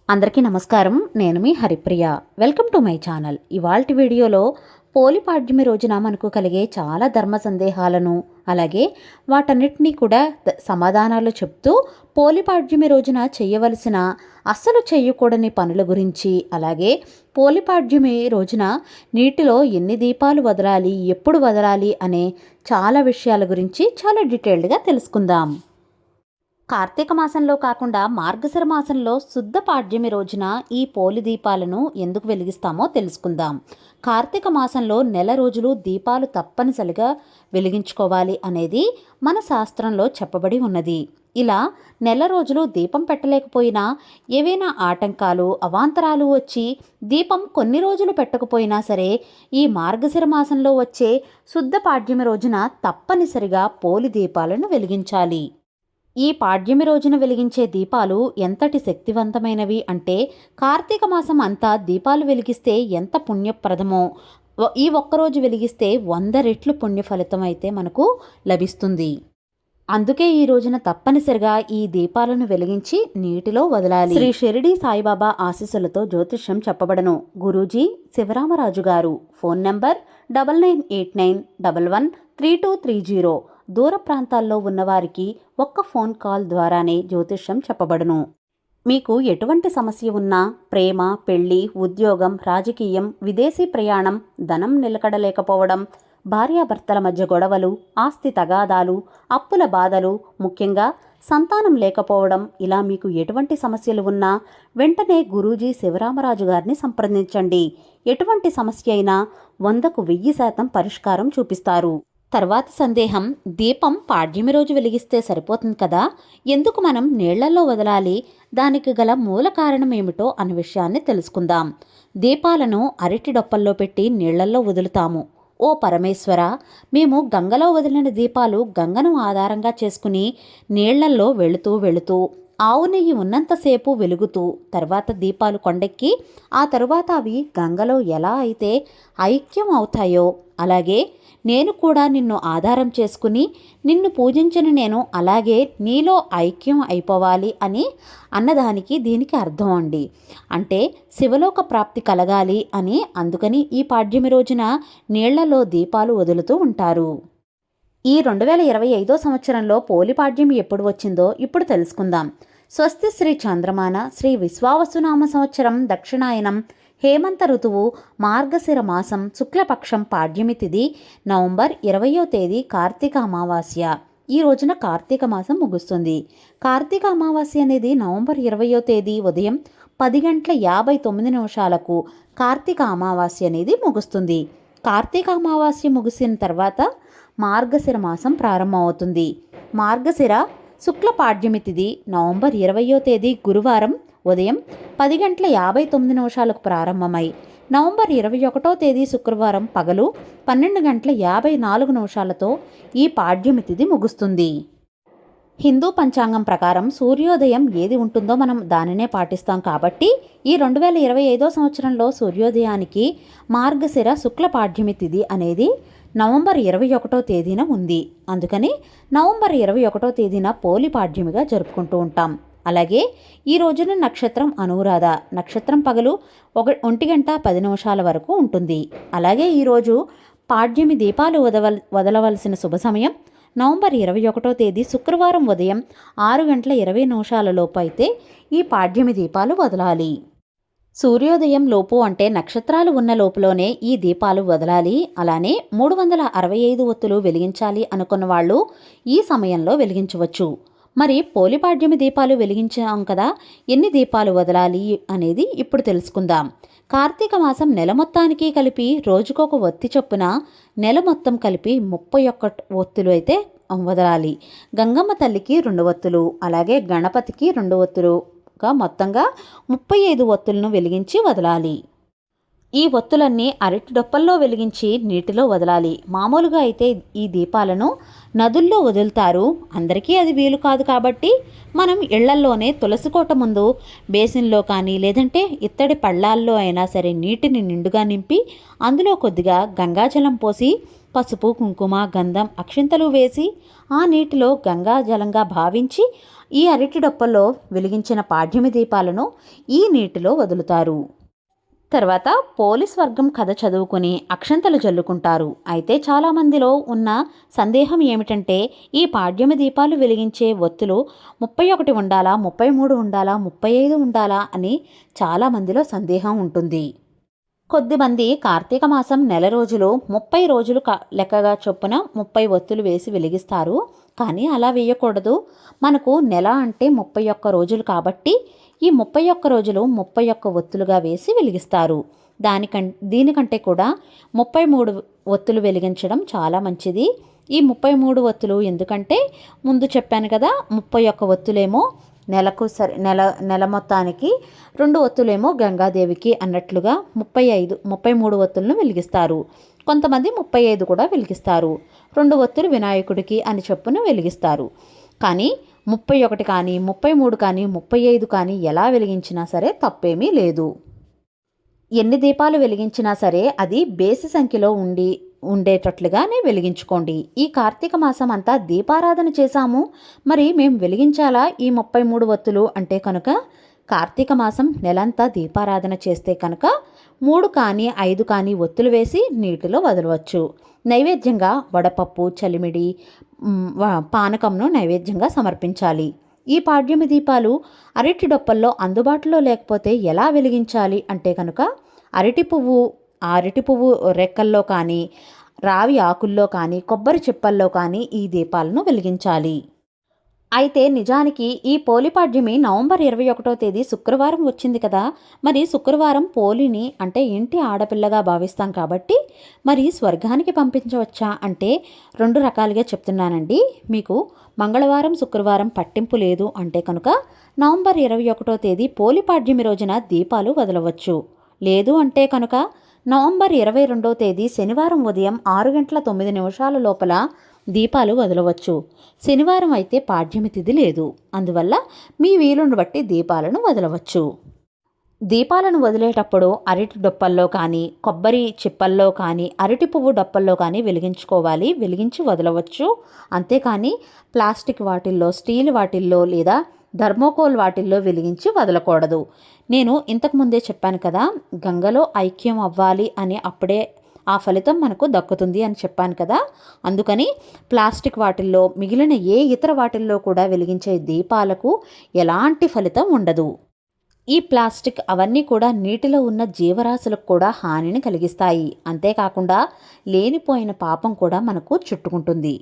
అందరికీ నమస్కారం. నేను మీ Haripriya. Welcome to my channel. ఇవాల్టి వీడియోలో పోలిపాడ్యమి రోజున మనకు కలిగే చాలా ధర్మ సందేహాలను, అలాగే వాటన్నిటినీ కూడా సమాధానాలు చెప్తూ పోలిపాడ్యమి రోజున చేయవలసిన అస్సలు చేయకూడని పనుల గురించి, అలాగే పోలిపాడ్యమి రోజున నీటిలో ఎన్ని దీపాలు వదలాలి, ఎప్పుడు వదలాలి అనే చాలా విషయాల గురించి చాలా డీటెయిల్డ్గా తెలుసుకుందాం. కార్తీక మాసంలో కాకుండా మార్గశిర మాసంలో శుద్ధ పాడ్యమి రోజున ఈ పోలి దీపాలను ఎందుకు వెలిగిస్తామో తెలుసుకుందాం. కార్తీక మాసంలో నెల రోజులు దీపాలు తప్పనిసరిగా వెలిగించుకోవాలి అనేది మన శాస్త్రంలో చెప్పబడి ఉన్నది. ఇలా నెల రోజులు దీపం పెట్టలేకపోయినా ఏవైనా ఆటంకాలు అవాంతరాలు వచ్చి దీపం కొన్ని రోజులు పెట్టకపోయినా సరే ఈ మార్గశిర మాసంలో వచ్చే శుద్ధ పాడ్యమి రోజున తప్పనిసరిగా పోలి దీపాలను వెలిగించాలి. ఈ పాడ్యమి రోజున వెలిగించే దీపాలు ఎంతటి శక్తివంతమైనవి అంటే కార్తీక మాసం అంతా దీపాలు వెలిగిస్తే ఎంత పుణ్యప్రదమో ఈ ఒక్కరోజు వెలిగిస్తే 100 రెట్లు పుణ్య ఫలితం అయితే మనకు లభిస్తుంది. అందుకే ఈ రోజున తప్పనిసరిగా ఈ దీపాలను వెలిగించి నీటిలో వదలాలి. శ్రీ షిరిడి సాయిబాబా ఆశీస్సులతో జ్యోతిష్యం చెప్పబడను. గురూజీ శివరామరాజు గారు. Phone number 9989113230. దూర ప్రాంతాల్లో ఉన్నవారికి ఒక్క ఫోన్ కాల్ ద్వారానే జ్యోతిష్యం చెప్పబడును. మీకు ఎటువంటి సమస్య ఉన్నా ప్రేమ, పెళ్లి, ఉద్యోగం, రాజకీయం, విదేశీ ప్రయాణం, ధనం నిలకడలేకపోవడం, భార్యాభర్తల మధ్య గొడవలు, ఆస్తి తగాదాలు, అప్పుల బాధలు, ముఖ్యంగా సంతానం లేకపోవడం, ఇలా మీకు ఎటువంటి సమస్యలు ఉన్నా వెంటనే గురూజీ శివరామరాజు గారిని సంప్రదించండి. ఎటువంటి సమస్య అయినా 100కు 1000% పరిష్కారం చూపిస్తారు. తర్వాత సందేహం, దీపం పాడ్యమి రోజు వెలిగిస్తే సరిపోతుంది కదా, ఎందుకు మనం నీళ్లలో వదలాలి, దానికి గల మూల కారణం ఏమిటో అనే విషయాన్ని తెలుసుకుందాం. దీపాలను అరటి డొప్పల్లో పెట్టి నీళ్లల్లో వదులుతాము. ఓ పరమేశ్వర, మేము గంగలో వదిలిన దీపాలు గంగను ఆధారంగా చేసుకుని నీళ్లల్లో వెళుతూ ఆవు నెయ్యి ఉన్నంతసేపు వెలుగుతూ తర్వాత దీపాలు కొండెక్కి ఆ తరువాత అవి గంగలో ఎలా అయితే ఐక్యం అవుతాయో అలాగే నేను కూడా నిన్ను ఆధారం చేసుకుని నిన్ను పూజించిన నేను అలాగే నీలో ఐక్యం అయిపోవాలి అని అన్నదానికి దీనికి అర్థం అండి. అంటే శివలోక ప్రాప్తి కలగాలి అని. అందుకని ఈ పాడ్యమి రోజున నీళ్లలో దీపాలు వదులుతూ ఉంటారు. ఈ 2025 సంవత్సరంలో పోలిపాడ్యమి ఎప్పుడు వచ్చిందో ఇప్పుడు తెలుసుకుందాం. స్వస్తి శ్రీ చంద్రమాన శ్రీ విశ్వావసునామ సంవత్సరం దక్షిణాయనం హేమంత ఋతువు మార్గశిర మాసం శుక్లపక్షం పాడ్యమి తిథి నవంబర్ 20వ తేదీ కార్తీక అమావాస్య. ఈ రోజున కార్తీక మాసం ముగుస్తుంది. కార్తీక అమావాస్య అనేది నవంబర్ 20వ తేదీ ఉదయం 10:59 కార్తీక అమావాస్య అనేది ముగుస్తుంది. కార్తీక అమావాస్య ముగిసిన తర్వాత మార్గశిర మాసం ప్రారంభమవుతుంది. మార్గశిర శుక్ల పాడ్యమి తిథి నవంబర్ 20వ తేదీ గురువారం ఉదయం 10:59 ప్రారంభమై నవంబర్ 21వ తేదీ శుక్రవారం పగలు 12:54 ఈ పాడ్యమి తిథి ముగుస్తుంది. హిందూ పంచాంగం ప్రకారం సూర్యోదయం ఏది ఉంటుందో మనం దానినే పాటిస్తాం. కాబట్టి ఈ 2025 సంవత్సరంలో సూర్యోదయానికి మార్గశిర శుక్ల పాడ్యమి తిథి అనేది నవంబర్ 21వ తేదీన ఉంది. అందుకని నవంబర్ 21వ తేదీన పోలి పాడ్యమిగా జరుపుకుంటూ ఉంటాం. అలాగే ఈ రోజున నక్షత్రం అనురాధ. నక్షత్రం పగలు 1:10 వరకు ఉంటుంది. అలాగే ఈరోజు పాడ్యమి దీపాలు వదలవలసిన శుభ సమయం నవంబర్ 21వ తేదీ శుక్రవారం ఉదయం 6:20 అయితే ఈ పాడ్యమి దీపాలు వదలాలి. సూర్యోదయం లోపు అంటే నక్షత్రాలు ఉన్న లోపులోనే ఈ దీపాలు వదలాలి. అలానే 365 ఒత్తులు వెలిగించాలి అనుకున్న వాళ్ళు ఈ సమయంలో వెలిగించవచ్చు. మరి పోలిపాడ్యమి దీపాలు వెలిగించాం కదా, ఎన్ని దీపాలు వదలాలి అనేది ఇప్పుడు తెలుసుకుందాం. కార్తీక మాసం నెల మొత్తానికి కలిపి రోజుకొక ఒత్తి చొప్పున నెల మొత్తం కలిపి 31 ఒత్తులు అయితే వదలాలి. గంగమ్మ తల్లికి 2 ఒత్తులు, అలాగే గణపతికి 2 ఒత్తులుగా మొత్తంగా 35 ఒత్తులను వెలిగించి వదలాలి. ఈ ఒత్తులన్నీ అరటి డొప్పల్లో వెలిగించి నీటిలో వదలాలి. మామూలుగా అయితే ఈ దీపాలను నదుల్లో వదులుతారు. అందరికీ అది వీలు కాదు కాబట్టి మనం ఇళ్లల్లోనే తులసి కోట ముందు బేసిన్లో కానీ లేదంటే ఇత్తడి పళ్ళాల్లో అయినా సరే నీటిని నిండుగా నింపి అందులో కొద్దిగా గంగాజలం పోసి పసుపు, కుంకుమ, గంధం, అక్షింతలు వేసి ఆ నీటిలో గంగాజలంగా భావించి ఈ అరటి డొప్పల్లో వెలిగించిన పాడ్యమి దీపాలను ఈ నీటిలో వదులుతారు. తర్వాత పోలీస్ వర్గం కథ చదువుకుని అక్షంతలు జల్లుకుంటారు. అయితే చాలామందిలో ఉన్న సందేహం ఏమిటంటే ఈ పాడ్యమి దీపాలు వెలిగించే ఒత్తులు 31 ఉండాలా, 33 ఉండాలా, 35 ఉండాలా అని చాలామందిలో సందేహం ఉంటుంది. కొద్దిమంది కార్తీక మాసం నెల రోజులు 30 రోజులు లెక్కగా చొప్పున 30 ఒత్తులు వేసి వెలిగిస్తారు. కానీ అలా వేయకూడదు. మనకు నెల అంటే 31 రోజులు కాబట్టి ఈ 31 రోజులు 31 ఒత్తులుగా వేసి వెలిగిస్తారు. దీనికంటే కూడా 33 ఒత్తులు వెలిగించడం చాలా మంచిది. ఈ 33 ఒత్తులు ఎందుకంటే ముందు చెప్పాను కదా, 31 ఒత్తులేమో నెల మొత్తానికి, 2 ఒత్తులేమో గంగాదేవికి అన్నట్లుగా 33 ఒత్తులను వెలిగిస్తారు. కొంతమంది 35 కూడా వెలిగిస్తారు. 2 ఒత్తులు వినాయకుడికి అని చెప్పున వెలిగిస్తారు. కానీ 31 కానీ, 33 కానీ, 35 కానీ ఎలా వెలిగించినా సరే తప్పేమీ లేదు. ఎన్ని దీపాలు వెలిగించినా సరే అది బేసి సంఖ్యలో ఉండేటట్లుగానే వెలిగించుకోండి. ఈ కార్తీక మాసం అంతా దీపారాధన చేశాము, మరి మేము వెలిగించాలా ఈ 33 ఒత్తులు అంటే కనుక కార్తీక మాసం నెలంతా దీపారాధన చేస్తే కనుక 3 కానీ 5 కానీ ఒత్తులు వేసి నీటిలో వదలవచ్చు. నైవేద్యంగా వడపప్పు, చలిమిడి, పానకంను నైవేద్యంగా సమర్పించాలి. ఈ పాడ్యమి దీపాలు అరటి డొప్పల్లో అందుబాటులో లేకపోతే ఎలా వెలిగించాలి అంటే కనుక అరటి పువ్వు రెక్కల్లో కానీ, రావి ఆకుల్లో కానీ, కొబ్బరి చిప్పల్లో కానీ ఈ దీపాలను వెలిగించాలి. అయితే నిజానికి ఈ పోలిపాడ్యమి నవంబర్ 21వ తేదీ శుక్రవారం వచ్చింది కదా. మరి శుక్రవారం పోలిని అంటే ఇంటి ఆడపిల్లగా భావిస్తాం కాబట్టి మరి స్వర్గానికి పంపించవచ్చా అంటే 2 రకాలుగా చెప్తున్నానండి. మీకు మంగళవారం శుక్రవారం పట్టింపు లేదు అంటే కనుక నవంబర్ 21వ తేదీ పోలిపాడ్యమి రోజున దీపాలు వదలవచ్చు. లేదు అంటే కనుక నవంబర్ 22వ తేదీ శనివారం ఉదయం 6:09 లోపల దీపాలు వదలవచ్చు. శనివారం అయితే పాడ్యమి తిథి లేదు, అందువల్ల మీ వీలును బట్టి దీపాలను వదలవచ్చు. దీపాలను వదిలేటప్పుడు అరటి డొప్పల్లో కానీ, కొబ్బరి చిప్పల్లో కానీ, అరటి పువ్వు డొప్పల్లో కానీ వెలిగించి వదలవచ్చు. అంతేకాని ప్లాస్టిక్ వాటిల్లో, స్టీల్ వాటిల్లో లేదా థర్మోకోల్ వాటిల్లో వెలిగించి వదలకూడదు. నేను ఇంతకుముందే చెప్పాను కదా, గంగలో ఐక్యం అవ్వాలి అని అప్పుడే ఆ ఫలితం మనకు దక్కుతుంది అని చెప్పాను కదా. అందుకని ప్లాస్టిక్ వాటిల్లో, మిగిలిన ఏ ఇతర వాటిల్లో కూడా వెలిగించే దీపాలకు ఎలాంటి ఫలితం ఉండదు. ఈ ప్లాస్టిక్ అవన్నీ కూడా నీటిలో ఉన్న జీవరాశులకు కూడా హానిని కలిగిస్తాయి. అంతేకాకుండా లేనిపోయిన పాపం కూడా మనకు చుట్టుకుంటుంది.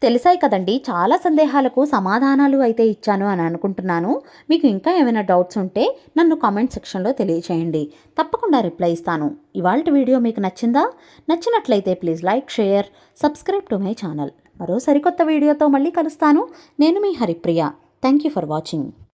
తెలిసాయి కదండి, చాలా సందేహాలకు సమాధానాలు అయితే ఇచ్చాను అని అనుకుంటున్నాను. మీకు ఇంకా ఏమైనా డౌట్స్ ఉంటే నన్ను కామెంట్ సెక్షన్లో తెలియచేయండి, తప్పకుండా రిప్లై ఇస్తాను. ఇవాల్టి వీడియో మీకు నచ్చినట్లయితే please like, share, subscribe to my channel. మరో సరికొత్త వీడియోతో మళ్ళీ కలుస్తాను. నేను మీ Haripriya. Thank you for watching.